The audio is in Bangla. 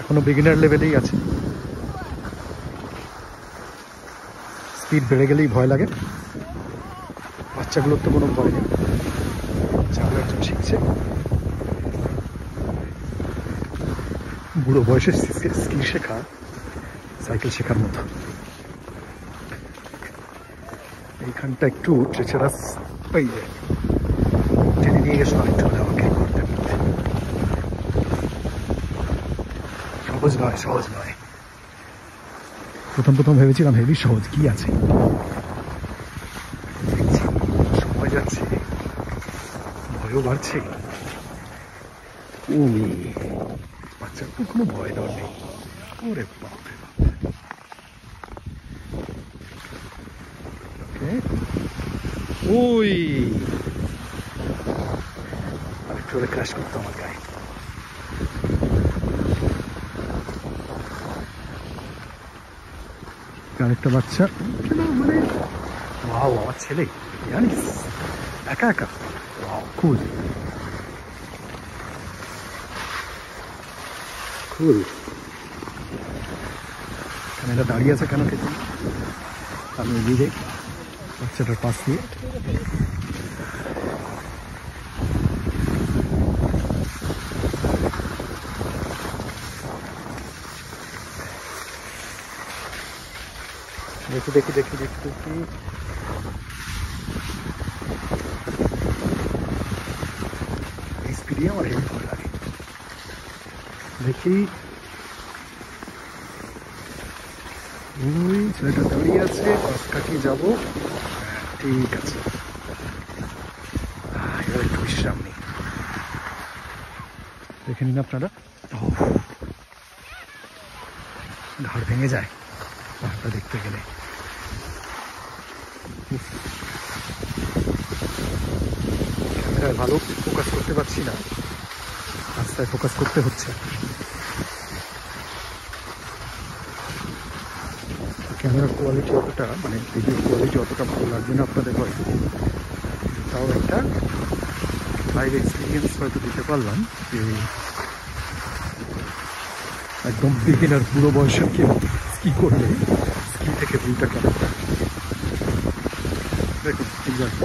এখনো বিগিনার লেভেলেই আছে। স্পিড বেড়ে গেলেই ভয় লাগে। বাচ্চাগুলোর তো কোনো ভয় নেই, বাচ্চাগুলো একজন শিখছে। বুড়ো বয়সে স্কি শেখা সাইকেল শেখার মতো। এইখানটা একটু ট্রেচারাস পাই যায়, টেনে নিয়ে গেছিল আরেকটু হলে আমাকে করতে করতে। সহজ নয়, সহজ নয়। প্রথম প্রথম ভেবেছিলাম হেভি সহজ, কি আছে। সময় যাচ্ছে, ভয়ও বাড়ছে। বাচ্চার তো কোনো ভয় ডর নেই। ওরে বাপরে বাপ। ওই আরেকটু হলে ক্র্যাশ করতো আমার গায়ে। আরেকটা বাচ্চা, মানে ওয়াও, আমার ছেলে জানিস একা একা। ওয়াও, কুল কুল। এখানে দাঁড়িয়ে আছে কেন খেতে, আমি এগিয়ে যাই বাচ্চাটার পাশ দিয়ে। দেখি দেখি দেখি দেখি দেখি, এই স্পিডে আমার হেল্প করে লাগে। দেখি ওই ছেলেটা দাঁড়িয়ে আছে, পাশ কাটিয়ে যাবো। ঠিক আছে, এবার একটু বিশ্রাম নেই। দেখে নিন আপনারা, ঘাড় ভেঙে যায় পাহাড়টা দেখতে গেলে। ক্যামেরায় ভালো ফোকাস করতে পারছি না, রাস্তায় ফোকাস করতে হচ্ছে। ক্যামেরার কোয়ালিটি অতটা, মানে ভিডিও কোয়ালিটি অতটা ভালো লাগবে না আপনাদের হয়তো, তাও একটা লাইভ এক্সপিরিয়েন্স হয়তো দিতে পারলাম যে একদম বিগিনার পুরো বয়সের কেউ স্কি করলে স্কি থেকে ভিউটা কেমন। দেখুন ঠিক আছে।